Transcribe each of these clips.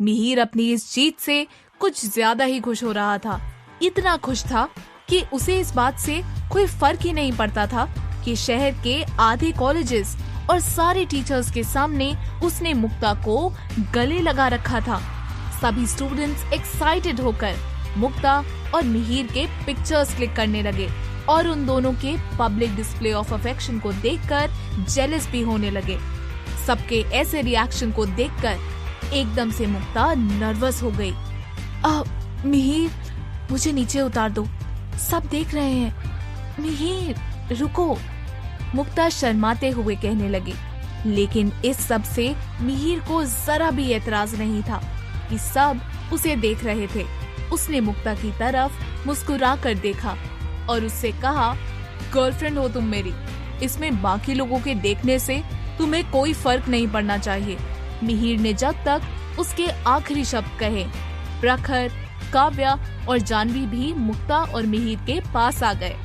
मिहिर अपनी इस जीत से कुछ ज्यादा ही खुश हो रहा था। इतना खुश था कि उसे इस बात से कोई फर्क ही नहीं पड़ता था कि शहर के आधे कॉलेजेस और सारे टीचर्स के सामने उसने मुक्ता को गले लगा रखा था। सभी स्टूडेंट्स एक्साइटेड होकर मुक्ता और मिहिर के पिक्चर्स क्लिक करने लगे और उन दोनों के पब्लिक डिस्प्ले ऑफ अफेक्शन को देखकर जेलस भी होने लगे। सबके ऐसे रिएक्शन को देखकर एकदम से मुक्ता नर्वस हो गई। मिहिर, मुझे नीचे उतार दो, सब देख रहे हैं। मिहिर रुको, मुक्ता शर्माते हुए कहने लगी। लेकिन इस सब से मिहिर को जरा भी एतराज नहीं था कि सब उसे देख रहे थे। उसने मुक्ता की तरफ मुस्कुरा कर देखा और उससे कहा, गर्लफ्रेंड हो तुम मेरी, इसमें बाकी लोगों के देखने से तुम्हें कोई फर्क नहीं पड़ना चाहिए। मिहिर ने जब तक उसके आखिरी शब्द कहे, प्रखर, काव्या और जानवी भी मुक्ता और मिहिर के पास आ गए।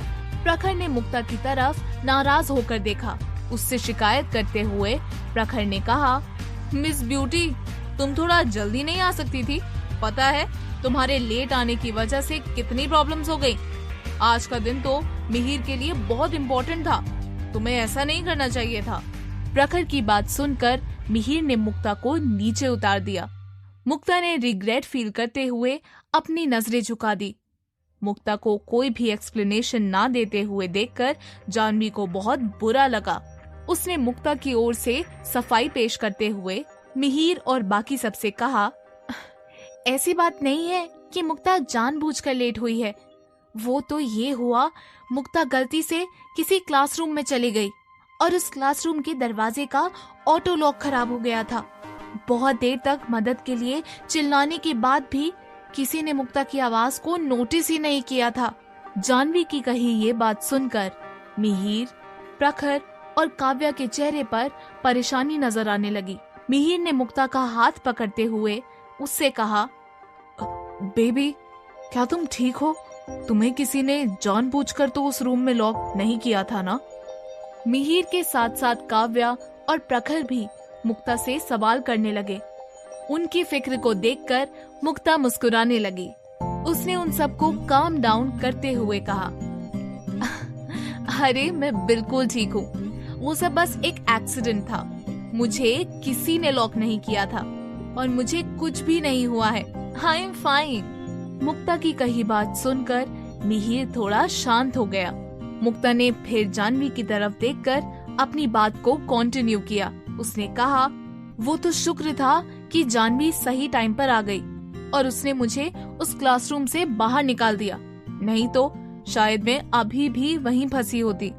प्रखर ने मुक्ता की तरफ नाराज होकर देखा। उससे शिकायत करते हुए प्रखर ने कहा, मिस ब्यूटी, तुम थोड़ा जल्दी नहीं आ सकती थी? पता है तुम्हारे लेट आने की वजह से कितनी प्रॉब्लम्स हो गई। आज का दिन तो मिहिर के लिए बहुत इम्पोर्टेंट था, तुम्हें ऐसा नहीं करना चाहिए था। प्रखर की बात सुनकर मिहिर ने मुक्ता को नीचे उतार दिया। मुक्ता ने रिग्रेट फील करते हुए अपनी नजरें झुका दी। मुक्ता को कोई भी एक्सप्लेनेशन ना देते हुए देखकर जानवी को बहुत बुरा लगा। उसने मुक्ता की ओर से सफाई पेश करते हुए मिहिर और बाकी सबसे कहा, ऐसी बात नहीं है कि मुक्ता जानबूझकर लेट हुई है। वो तो ये हुआ, मुक्ता गलती से किसी क्लासरूम में चली गई और उस क्लासरूम के दरवाजे का ऑटो लॉक खराब हो गया था। बहुत देर तक मदद के लिए चिल्लाने के बाद भी किसी ने मुक्ता की आवाज को नोटिस ही नहीं किया था। जानवी की कही ये बात सुनकर मिहिर, प्रखर और काव्या के चेहरे पर परेशानी नजर आने लगी। मिहिर ने मुक्ता का हाथ पकड़ते हुए उससे कहा, बेबी, क्या तुम ठीक हो? तुम्हें किसी ने जानबूझकर तो उस रूम में लॉक नहीं किया था ना? मिहिर के साथ साथ काव्या और प्रखर भी मुक्ता से सवाल करने लगे। उनकी फिक्र को देखकर मुक्ता मुस्कुराने लगी। उसने उन सबको काम डाउन करते हुए कहा, अरे मैं बिल्कुल ठीक हूँ, वो सब बस एक एक्सीडेंट था। मुझे किसी ने लॉक नहीं किया था और मुझे कुछ भी नहीं हुआ है। I am fine. मुक्ता की कही बात सुनकर मिहिर थोड़ा शांत हो गया। मुक्ता ने फिर जानवी की तरफ देखकर अपनी बात को कंटिन्यू किया। उसने कहा, वो तो शुक्र था कि जानवी सही टाइम पर आ गई और उसने मुझे उस क्लासरूम से बाहर निकाल दिया, नहीं तो शायद मैं अभी भी वहीं फंसी होती।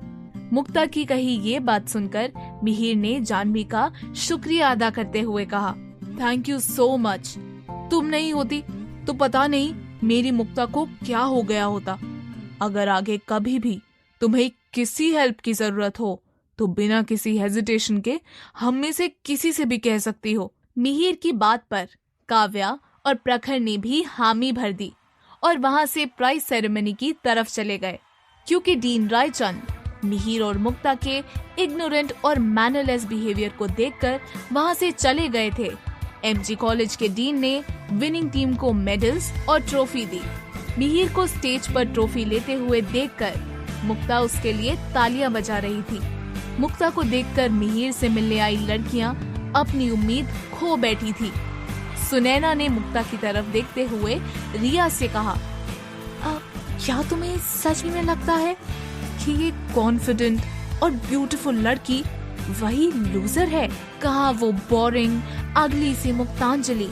मुक्ता की कही ये बात सुनकर मिहिर ने जानवी का शुक्रिया अदा करते हुए कहा, थैंक यू सो मच। तुम नहीं होती तो पता नहीं मेरी मुक्ता को क्या हो गया होता। अगर आगे कभी भी तुम्हें किसी हेल्प की जरूरत हो तो बिना किसी हेजिटेशन के हम में से किसी से भी कह सकती हो। मिहिर की बात पर काव्या और प्रखर ने भी हामी भर दी और वहां से प्राइज सेरेमनी की तरफ चले गए, क्योंकि डीन रायचंद मिहिर और मुक्ता के इग्नोरेंट और मैनरलेस बिहेवियर को देखकर वहां से चले गए थे। एमजी कॉलेज के डीन ने विनिंग टीम को मेडल्स और ट्रॉफी दी। मिहिर को स्टेज पर ट्रॉफी लेते हुए देखकर मुक्ता उसके लिए तालियां बजा रही थी। मुक्ता को देखकर मिहिर से मिलने आई लड़कियां अपनी उम्मीद खो बैठी थी। सुनैना ने मुक्ता की तरफ देखते हुए रिया से कहा, क्या तुम्हें सच में लगता है कि ये कॉन्फिडेंट और ब्यूटीफुल लड़की वही लूजर है? कहा वो बोरिंग अगली सी मुक्तांजलि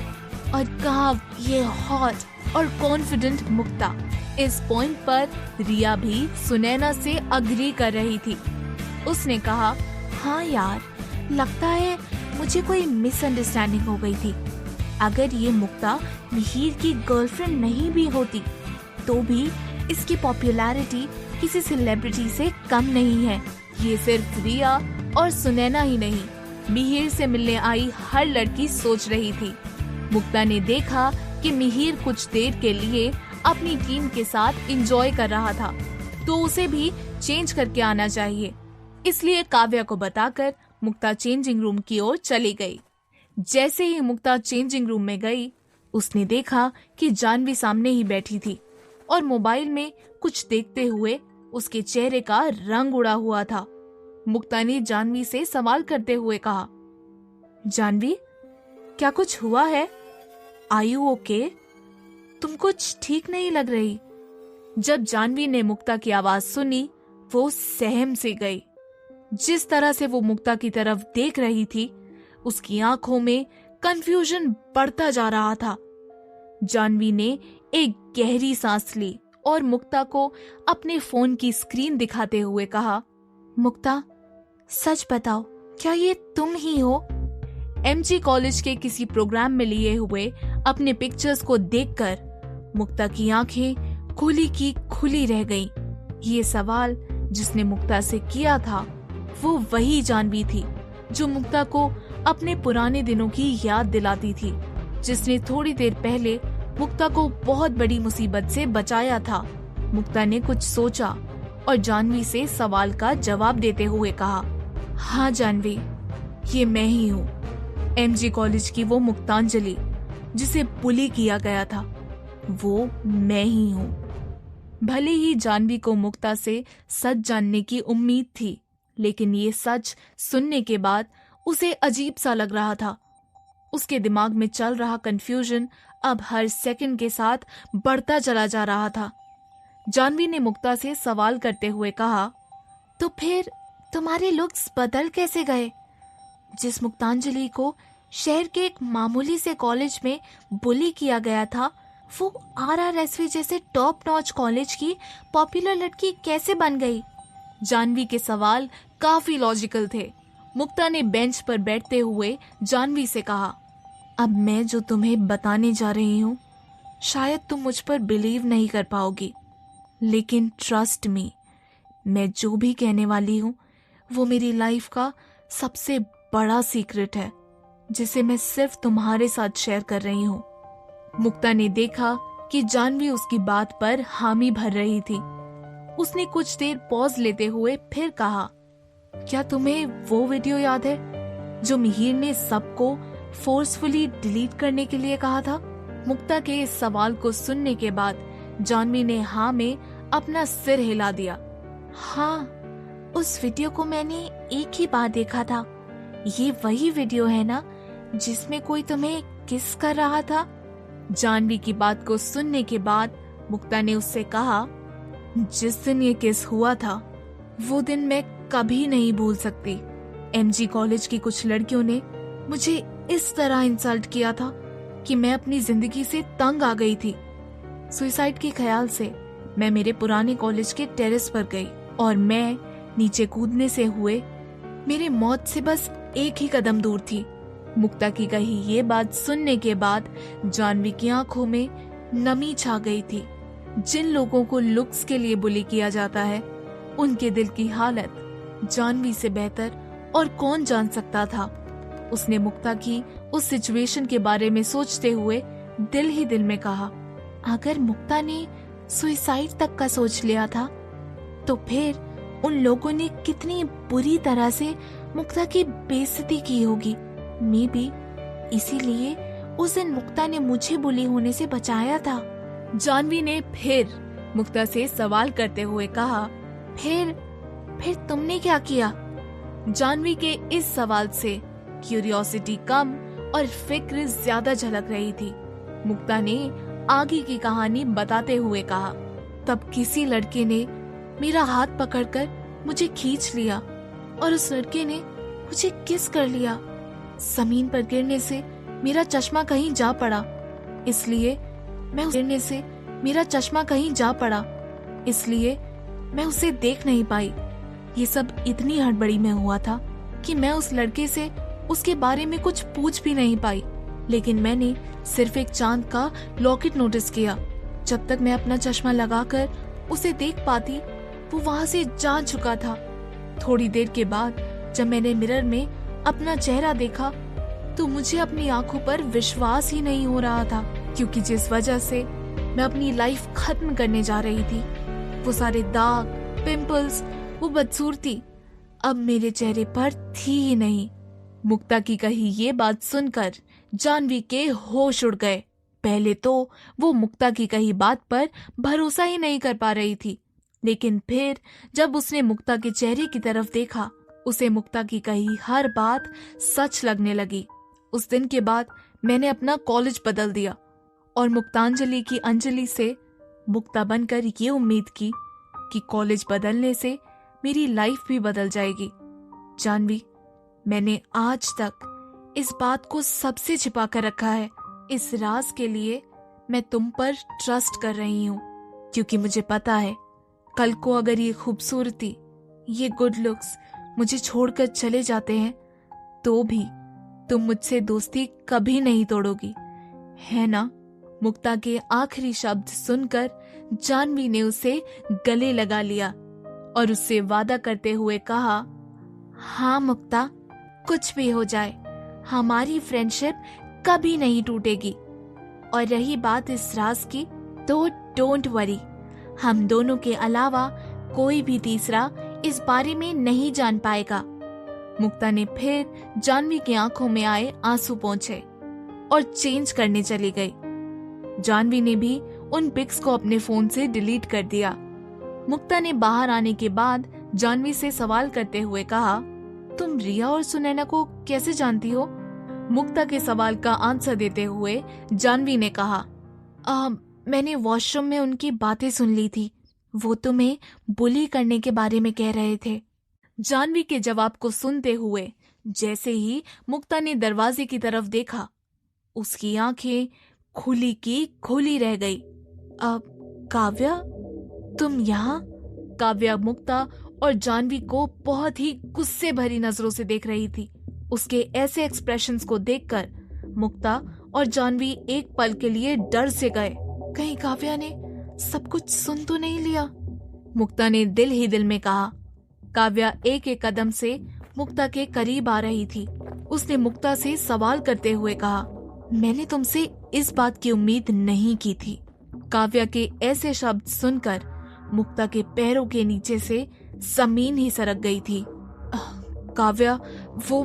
और कहा ये हॉट और कॉन्फिडेंट मुक्ता। इस पॉइंट पर रिया भी सुनैना से अग्री कर रही थी। उसने कहा, हाँ यार, लगता है मुझे कोई मिसअंडरस्टैंडिंग हो गई थी। अगर ये मुक्ता मिहिर की गर्लफ्रेंड नहीं भी होती तो भी इसकी पॉपुलैरिटी किसी सेलिब्रिटी से कम नहीं है। ये सिर्फ रिया और सुनैना ही नहीं, मिहिर से मिलने आई हर लड़की सोच रही थी। मुक्ता ने देखा कि मिहिर कुछ देर के लिए अपनी टीम के साथ एंजॉय कर रहा था, तो उसे भी चेंज करके आना चाहिए। इसलिए काव्या को बताकर मुक्ता चेंजिंग रूम की ओर चली गई। जैसे ही मुक्ता चेंजिंग रूम में गई, उसने देखा कि जानवी सामने ही बैठी थी और मोबाइल में कुछ देखते हुए उसके चेहरे का रंग उड़ा हुआ था। मुक्ता ने जानवी से सवाल करते हुए कहा, जानवी, क्या कुछ हुआ है? Are you okay? तुम कुछ ठीक नहीं लग रही। जब जानवी ने मुक्ता की आवाज सुनी, वो सहम से गई। जिस तरह से वो मुक्ता की तरफ देख रही थी, उसकी आंखों में कंफ्यूजन बढ़ता जा रहा था। जानवी ने एक गहरी सांस ली और मुक्ता को अपने फोन की स्क्रीन दिखाते हुए कहा, मुक्ता, सच बताओ, क्या ये तुम ही हो? एमजी कॉलेज के किसी प्रोग्राम में लिए हुए अपने पिक्चर्स को देखकर मुक्ता की आंखें खुली की खुली रह गईं। ये सवाल जिसने मुक्ता से किया था, वो वही जानवी थी जो मुक्ता को अपने पुराने दिनों की याद दिलाती थी, जिसने थोड़ी देर पहले मुक्ता को बहुत बड़ी मुसीबत से बचाया था। मुक्ता ने कुछ सोचा और जानवी से सवाल का जवाब देते हुए कहा, हाँ जानवी, ये मैं ही हूँ। एमजी कॉलेज की वो मुक्तांजलि जिसे बुली किया गया था, वो मैं ही हूँ। भले ही जानवी को मुक्ता से सच जानने की उम्मीद थी, लेकिन ये सच सुनने के बाद उसे अजीब सा लग रहा था। उसके दिमाग में चल रहा कंफ्यूजन अब हर सेकंड के साथ बढ़ता चला जा रहा था। जानवी ने मुक्ता से सवाल करते हुए कहा, तो फिर तुम्हारे लुक्स बदल कैसे गए? जिस मुक्तांजलि को शहर के एक मामूली से कॉलेज में बुली किया गया था, वो RRSV जैसे टॉप नॉच कॉलेज की पॉपुलर लड़की कैसे बन गई? जानवी के सवाल काफी लॉजिकल थे। मुक्ता ने बेंच पर बैठते हुए जानवी से कहा, अब मैं जो तुम्हें बताने जा रही हूँ, शायद तुम मुझ पर बिलीव नहीं कर पाओगी, लेकिन ट्रस्ट मी, मैं जो भी कहने वाली हूँ वो मेरी लाइफ का सबसे बड़ा सीक्रेट है, जिसे मैं सिर्फ तुम्हारे साथ शेयर कर रही हूँ। मुक्ता ने देखा कि जानवी उसकी बात पर हामी भर रही थी। उसने कुछ देर पॉज लेते हुए फिर कहा, क्या तुम्हें वो वीडियो याद है जो मिहिर ने सबको फोर्सफुली डिलीट करने के लिए कहा था? मुक्ता के इस सवाल को सुनने के बाद जानवी ने हाँ में अपना सिर हिला दिया। हाँ, उस वीडियो को मैंने एक ही बार देखा था। ये वही वीडियो है ना जिसमें कोई तुम्हें किस कर रहा था? जानवी की बात को सुनने के बाद मुक्ता ने उससे कहा, जिस दिन ये किस हुआ था, वो दिन मैं कभी नहीं भूल सकती। एमजी कॉलेज की कुछ लड़कियों ने मुझे इस तरह इंसल्ट किया था कि मैं अपनी जिंदगी से तंग आ गई थी। सुसाइड के ख्याल से मैं मेरे पुराने कॉलेज के टेरेस पर गई और मैं नीचे कूदने से हुए मेरे मौत से बस एक ही कदम दूर थी। मुक्ता की कही ये बात सुनने के बाद जानवी की आंखों में नमी छा गई थी। जिन लोगों को लुक्स के लिए बुली किया जाता है, उनके दिल की हालत जानवी से बेहतर और कौन जान सकता था। उसने मुक्ता की उस सिचुएशन के बारे में सोचते हुए दिल ही दिल में कहा, अगर मुक्ता ने सुसाइड तक का सोच लिया था, तो फिर उन लोगों ने कितनी बुरी तरह से मुक्ता की बेइज्जती की होगी। मे बी इसीलिए उस दिन मुक्ता ने मुझे बुली होने से बचाया था। जानवी ने फिर मुक्ता से सवाल करते हुए कहा, फिर तुमने क्या किया? जानवी के इस सवाल से क्यूरियोसिटी कम और फिक्र ज्यादा झलक रही थी। मुक्ता ने आगे की कहानी बताते हुए कहा, तब किसी लड़के ने मेरा हाथ पकड़कर मुझे खींच लिया और उस लड़के ने मुझे किस कर लिया। जमीन पर गिरने से मेरा चश्मा कहीं जा पड़ा, इसलिए मैं उसे देख नहीं पाई। ये सब इतनी हड़बड़ी में हुआ था कि मैं उस लड़के से उसके बारे में कुछ पूछ भी नहीं पाई। लेकिन मैंने सिर्फ एक चांद का लॉकेट नोटिस किया। जब तक मैं अपना चश्मा लगाकर उसे देख पाती, वो वहां से जा चुका था। थोड़ी देर के बाद जब मैंने मिरर में अपना चेहरा देखा, तो मुझे अपनी आंखों पर विश्वास ही नहीं हो रहा था, क्योंकि जिस वजह से मैं अपनी लाइफ खत्म करने जा रही थी, वो सारे दाग, पिंपल्स, वो बदसूरती अब मेरे चेहरे पर थी ही नहीं। मुक्ता की कही ये बात सुनकर जानवी के होश उड़ गए। पहले तो वो मुक्ता की कही बात पर भरोसा ही नहीं कर पा रही थी, लेकिन फिर जब उसने मुक्ता के चेहरे की तरफ देखा, उसे मुक्ता की कही हर बात सच लगने लगी। उस दिन के बाद मैंने अपना कॉलेज बदल दिया और मुक्तांजलि की अंजलि से मुक्ता बनकर ये उम्मीद की कि कॉलेज बदलने से मेरी लाइफ भी बदल जाएगी। जानवी, मैंने आज तक इस बात को सबसे छिपा कर रखा है। इस राज के लिए मैं तुम पर ट्रस्ट कर रही हूँ, क्योंकि मुझे पता है कल को अगर ये खूबसूरती, ये गुड लुक्स मुझे छोड़कर चले जाते हैं तो भी तुम मुझसे दोस्ती कभी नहीं तोड़ोगी, है ना? मुक्ता के आखिरी शब्द सुनकर जानवी ने उसे गले लगा लिया और उससे वादा करते हुए कहा, हाँ मुक्ता, कुछ भी हो जाए हमारी फ्रेंडशिप कभी नहीं टूटेगी। और रही बात इस राज की, तो डोंट वरी, हम दोनों के अलावा कोई भी तीसरा इस बारे में नहीं जान पाएगा। मुक्ता ने फिर जानवी की आंखों में आए आंसू पोंछे और चेंज करने चली गई। जानवी ने भी उन पिक्स को अपने फोन से डिलीट कर दिया। मुक्ता ने बाहर आने के बाद जानवी से सवाल करते हुए कहा, तुम रिया और सुनैना को कैसे जानती हो? मुक्ता के सवाल का आंसर देते हुए जानवी ने कहा, मैंने वॉशरूम में उनकी बातें सुन ली थी, वो तुम्हें बुली करने के बारे में कह रहे थे। जानवी के जवाब को सुनते हुए जैसे ही मुक्ता ने दरवाजे की तरफ देखा, उसकी आंखें खुली की खुली रह गई। काव्या, तुम यहाँ? काव्या मुक्ता और जानवी को बहुत ही गुस्से भरी नजरों से देख रही थी। उसके ऐसे एक्सप्रेशंस को देखकर मुक्ता और जानवी एक पल के लिए डर से गए। कहीं काव्या ने सब कुछ सुन तो नहीं लिया? मुक्ता ने दिल ही दिल में कहा। काव्या एक एक कदम से मुक्ता के करीब आ रही थी। उसने मुक्ता से सवाल करते हुए कहा, मैंने तुमसे इस बात की उम्मीद नहीं की थी। काव्या के ऐसे शब्द सुनकर मुक्ता के पैरों के नीचे से जमीन ही सरक गई थी। काव्या, वो...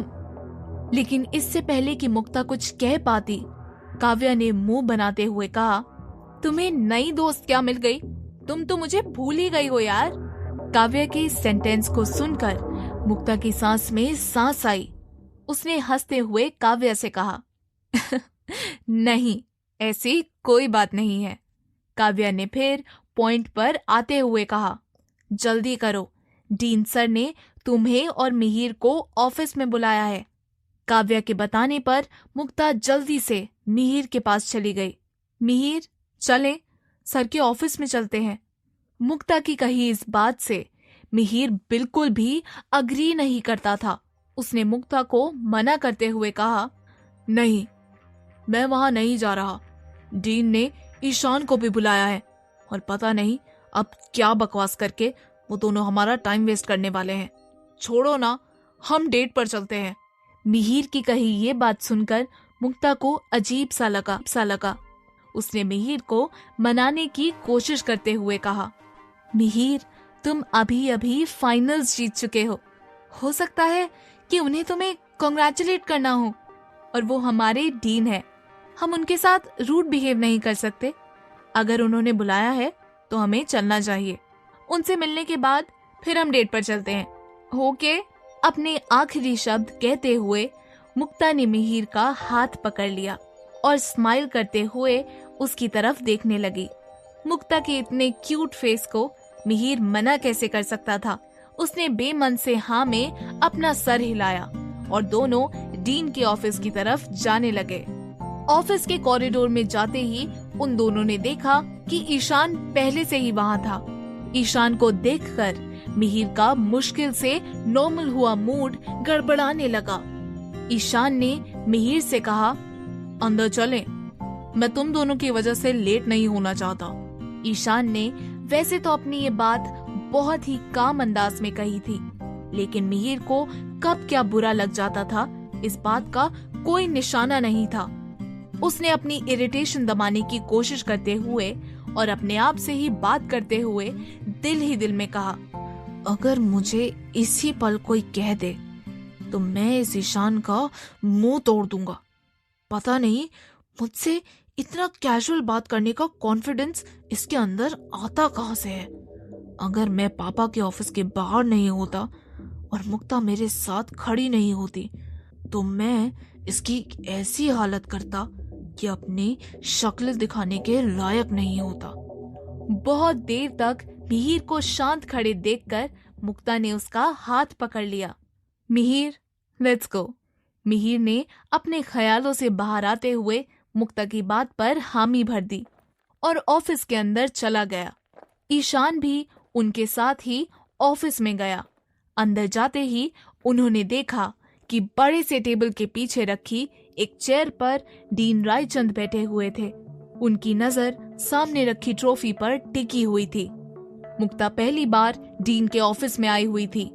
लेकिन इससे पहले कि मुक्ता कुछ कह पाती, काव्या ने मुंह बनाते हुए कहा, तुम्हें नई दोस्त क्या मिल गई? तुम तो मुझे भूल ही गई हो यार। काव्या के इस सेंटेंस को सुनकर मुक्ता की सांस में सांस आई। उसने हंसते हुए काव्या से कहा, नहीं, ऐसी कोई बात नहीं है। काव्या ने फिर पॉइंट पर आते हुए कहा, जल्दी करो, डीन सर ने तुम्हें और मिहिर को ऑफिस में बुलाया है। काव्या के बताने पर मुक्ता जल्दी से मिहिर के पास चली गई। मिहिर, चलें, सर के ऑफिस में चलते हैं। मुक्ता की कही इस बात से मिहिर बिल्कुल भी अग्री नहीं करता था। उसने मुक्ता को मना करते हुए कहा, नहीं, मैं वहां नहीं जा रहा। डीन ने ईशान को भी बुलाया है और पता नहीं अब क्या बकवास करके वो दोनों हमारा टाइम वेस्ट करने वाले हैं। छोड़ो ना, हम डेट पर चलते हैं। मिहिर की कही ये बात सुनकर मुक्ता को अजीब सा लगा। उसने मिहिर को मनाने की कोशिश करते हुए कहा, मिहिर, तुम अभी अभी फाइनल्स जीत चुके हो सकता है कि उन्हें तुम्हें कांग्रेचुलेट करना हो, और वो हमारे डीन है। हम उनके साथ रूड बिहेव नहीं कर सकते। अगर उन्होंने बुलाया है तो हमें चलना चाहिए। उनसे मिलने के बाद फिर हम डेट पर चलते हैं, ओके? अपने आखिरी शब्द कहते हुए मुक्ता ने मिहिर का हाथ पकड़ लिया और स्माइल करते हुए उसकी तरफ देखने लगी। मुक्ता के इतने क्यूट फेस को मिहिर मना कैसे कर सकता था। उसने बेमन से हाँ में अपना सर हिलाया और दोनों डीन के ऑफिस की तरफ जाने लगे। ऑफिस के कॉरिडोर में जाते ही उन दोनों ने देखा कि ईशान पहले से ही वहाँ था। ईशान को देखकर मिहिर का मुश्किल से नॉर्मल हुआ मूड गड़बड़ाने लगा। ईशान ने मिहिर से कहा, अंदर चलें, मैं तुम दोनों की वजह से लेट नहीं होना चाहता। ईशान ने वैसे तो अपनी ये बात बहुत ही काम अंदाज में कही थी, लेकिन मिहिर को कब क्या बुरा लग जाता था इस बात का कोई निशाना नहीं था। उसने अपनी इरिटेशन दबाने की कोशिश करते हुए और अपने आप से ही बात करते हुए दिल ही दिल में कहा, अगर मुझे इसी पल कोई कह दे तो मैं इस ईशान का मुंह तोड़ दूंगा। पता नहीं मुझसे इतना कैजुअल बात करने का कॉन्फिडेंस इसके अंदर आता कहाँ से है? अगर मैं पापा के ऑफिस के बाहर नहीं होता और मुक्ता मेरे साथ खड़ी नहीं होती तो मैं इसकी ऐसी हालत करता कि अपनी शक्ल दिखाने के लायक नहीं होता। बहुत देर तक मिहिर को शांत खड़े देखकर मुक्ता ने उसका हाथ पकड़ लिया। Mihir, let's go. मिहिर ने अपने ख्यालों से बाहर आते हुए मुक्ता की बात पर हामी भर दी और ऑफिस के अंदर चला गया। ईशान भी उनके साथ ही ऑफिस में गया। अंदर जाते ही उन्होंने देखा कि बड़े से टेबल के पीछे रखी एक चेयर पर डीन रायचंद बैठे हुए थे। उनकी नजर सामने रखी ट्रॉफी पर टिकी हुई थी। मुक्ता पहली बार डीन के ऑफिस में आई हुई थी।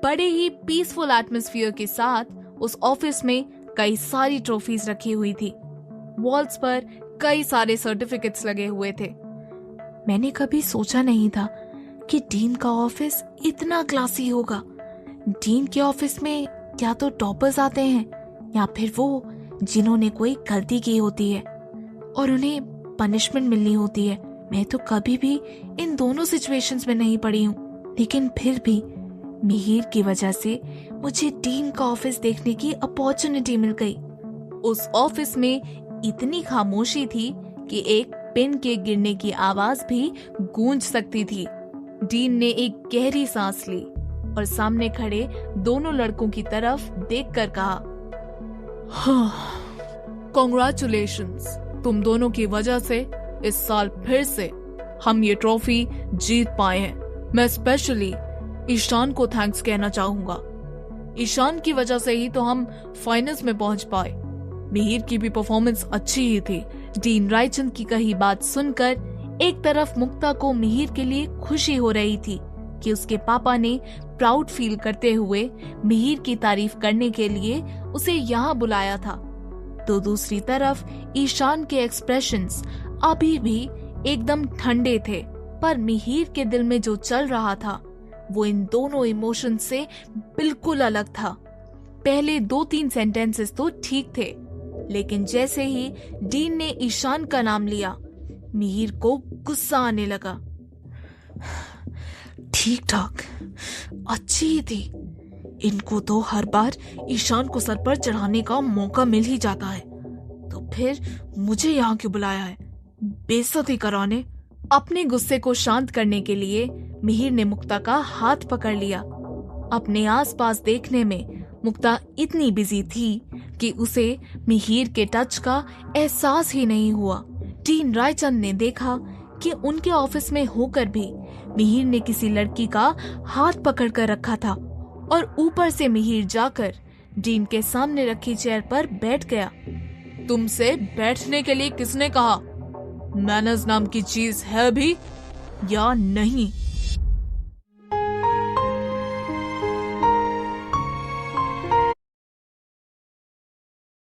बड़े ही पीसफुल एटमॉस्फेयर के साथ उस ऑफिस में कई सारी ट्रॉफीज रखी हुई थी। वॉल्स पर कई सारे सर्टिफिकेट्स लगे हुए थे। मैंने कभी सोचा नहीं था कि डीन का ऑफिस इतना क्लासी होगा। डीन के ऑफिस में क्या तो टॉपर्स आते हैं या फिर वो जिन्होंने कोई गलती की होती है और उन्हें पनिशमेंट मिलनी होती है। मैं तो कभी भी इन दोनों सिचुएशंस में नहीं पड़ी हूँ, लेकिन फिर भी मिहिर की वजह से मुझे डीन का ऑफिस देखने की अपॉर्चुनिटी मिल गई। उस ऑफिस में इतनी खामोशी थी कि एक पेन के गिरने की आवाज भी गूंज सकती थी। डीन ने एक गहरी सांस ली और सामने खड़े दोनों लड़कों की तरफ देखकर कहा, कॉन्ग्रेचुलेशंस, तुम दोनों की वजह से इस साल फिर से हम ये ट्रॉफी जीत पाए हैं। मैं स्पेशली ईशान को थैंक्स कहना चाहूंगा। ईशान की वजह से ही तो हम फाइनल्स में पहुंच पाए। मिहिर की भी परफॉर्मेंस अच्छी ही थी। डीन रायचंद की कही बात सुनकर एक तरफ मुक्ता को मिहिर के लिए खुशी हो रही थी कि उसके पापा ने प्राउड फील करते हुए मिहिर की तारीफ करने के लिए उसे यहाँ बुलाया था, तो दूसरी तरफ ईशान के एक्सप्रेशंस अभी भी एकदम ठंडे थे। पर मिहिर के दिल में जो चल रहा था वो इन दोनों इमोशंस से बिल्कुल अलग था। पहले 2-3 सेंटेंसेस तो ठीक थे, लेकिन जैसे ही डीन ने ईशान का नाम लिया, मिहिर को गुस्सा आने लगा। ठीक ठाक, अच्छी ही थी। इनको तो हर बार ईशान को सर पर चढ़ाने का मौका मिल ही जाता है, तो फिर मुझे यहाँ क्यों बुलाया है, बेइज्जती कराने। अपने गुस्से को शांत करने के लिए मिहिर ने मुक्ता का हाथ पकड़ लिया। अपने आसपास देखने में मुक्ता इतनी बिजी थी कि उसे मिहिर के टच का एहसास ही नहीं हुआ। डीन रायचंद ने देखा कि उनके ऑफिस में होकर भी मिहिर ने किसी लड़की का हाथ पकड़ कर रखा था और ऊपर से मिहिर जाकर डीन के सामने रखी चेयर पर बैठ गया। तुमसे बैठने के लिए किसने कहा? मैनर्स नाम की चीज है भी या नहीं?